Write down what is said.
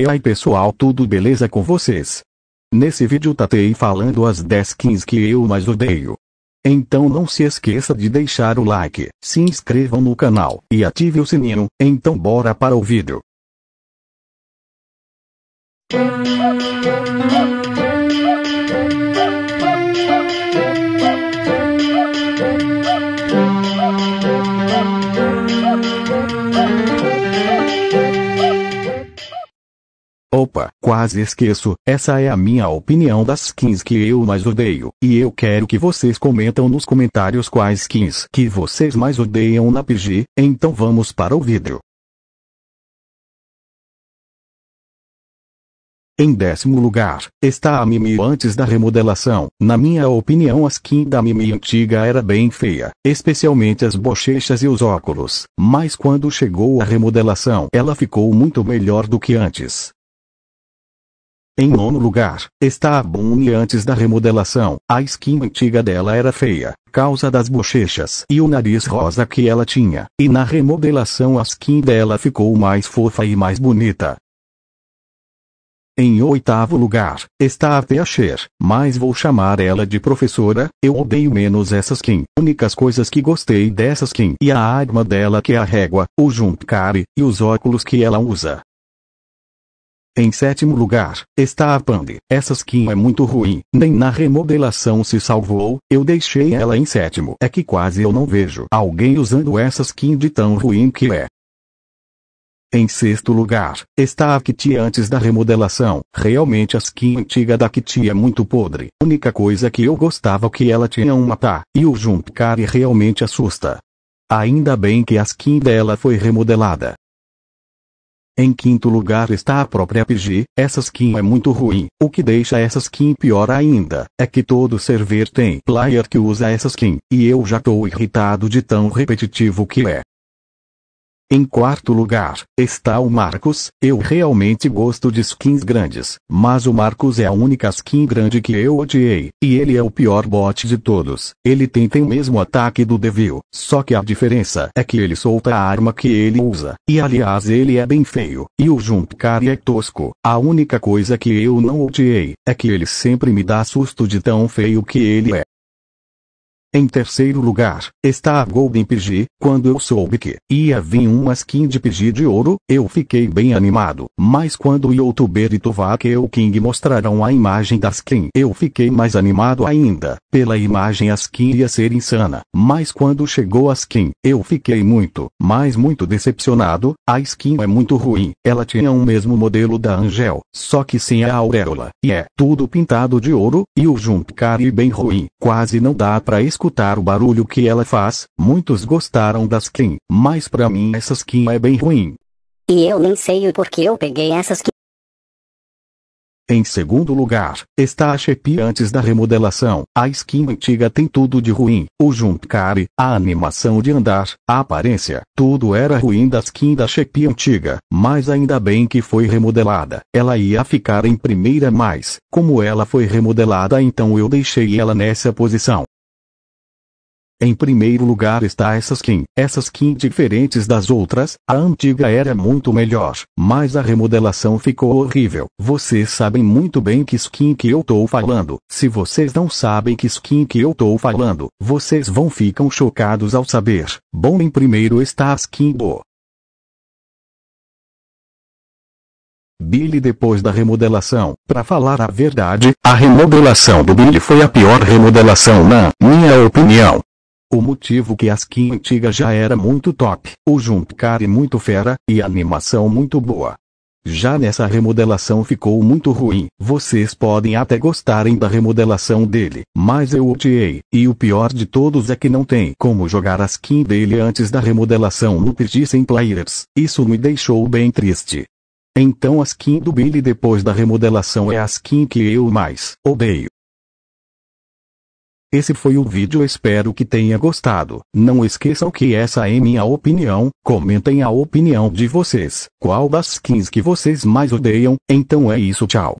E aí pessoal, tudo beleza com vocês? Nesse vídeo tatei falando as 10 skins que eu mais odeio. Então não se esqueça de deixar o like, se inscrevam no canal e ative o sininho. Então bora para o vídeo. Opa, quase esqueço, essa é a minha opinião das skins que eu mais odeio, e eu quero que vocês comentam nos comentários quais skins que vocês mais odeiam na PG, então vamos para o vídeo. Em 10º lugar, está a Mimi antes da remodelação. Na minha opinião a skin da Mimi antiga era bem feia, especialmente as bochechas e os óculos, mas quando chegou a remodelação ela ficou muito melhor do que antes. Em 9º lugar, está a Bunny antes da remodelação. A skin antiga dela era feia, causa das bochechas e o nariz rosa que ela tinha, e na remodelação a skin dela ficou mais fofa e mais bonita. Em 8º lugar, está a Teacher, mas vou chamar ela de professora. Eu odeio menos essa skin. Únicas coisas que gostei dessa skin e a arma dela que é a régua, o Jumpcare, e os óculos que ela usa. Em 7º lugar, está a Pandy. Essa skin é muito ruim, nem na remodelação se salvou, eu deixei ela em 7º. É que quase eu não vejo alguém usando essa skin de tão ruim que é. Em 6º lugar, está a Kitty antes da remodelação. Realmente a skin antiga da Kitty é muito podre. Única coisa que eu gostava que ela tinha uma tá, e o Jumpcare realmente assusta. Ainda bem que a skin dela foi remodelada. Em 5º lugar está a própria PG, essa skin é muito ruim. O que deixa essa skin pior ainda, é que todo server tem player que usa essa skin, e eu já tô irritado de tão repetitivo que é. Em 4º lugar, está o Marcos. Eu realmente gosto de skins grandes, mas o Marcos é a única skin grande que eu odiei, e ele é o pior bot de todos. Ele tem o mesmo ataque do Devil, só que a diferença é que ele solta a arma que ele usa, e aliás ele é bem feio, e o Jumpcare é tosco. A única coisa que eu não odiei, é que ele sempre me dá susto de tão feio que ele é. Em 3º lugar, está a Golden PG. Quando eu soube que ia vir uma skin de PG de ouro, eu fiquei bem animado. Mas quando o youtuber Itovak e o King mostraram a imagem da skin, eu fiquei mais animado ainda. Pela imagem a skin ia ser insana. Mas quando chegou a skin, eu fiquei muito decepcionado. A skin é muito ruim. Ela tinha o mesmo modelo da Angel, só que sem a auréola. E é tudo pintado de ouro, e o Jumpcare bem ruim. Quase não dá pra escutar o barulho que ela faz. Muitos gostaram da skin, mas pra mim essa skin é bem ruim. E eu nem sei o porquê eu peguei essa skin. Em 2º lugar, está a Shepi antes da remodelação. A skin antiga tem tudo de ruim. O Jumpcare, a animação de andar, a aparência, tudo era ruim da skin da Shepi antiga. Mas ainda bem que foi remodelada. Ela ia ficar em primeira, mas como ela foi remodelada então eu deixei ela nessa posição. Em 1º lugar está essa skin. Essa skin diferentes das outras, a antiga era muito melhor, mas a remodelação ficou horrível. Vocês sabem muito bem que skin que eu tô falando. Se vocês não sabem que skin que eu tô falando, vocês vão ficar chocados ao saber. Bom, em primeiro está a skin do Billy depois da remodelação. Pra falar a verdade, a remodelação do Billy foi a pior remodelação na minha opinião. O motivo que a skin antiga já era muito top, o Jumpcare muito fera, e a animação muito boa. Já nessa remodelação ficou muito ruim. Vocês podem até gostarem da remodelação dele, mas eu odiei, e o pior de todos é que não tem como jogar a skin dele antes da remodelação no PG sem players. Isso me deixou bem triste. Então a skin do Billy depois da remodelação é a skin que eu mais odeio. Esse foi o vídeo, espero que tenha gostado. Não esqueçam que essa é minha opinião, comentem a opinião de vocês. Qual das skins que vocês mais odeiam? Então é isso, tchau.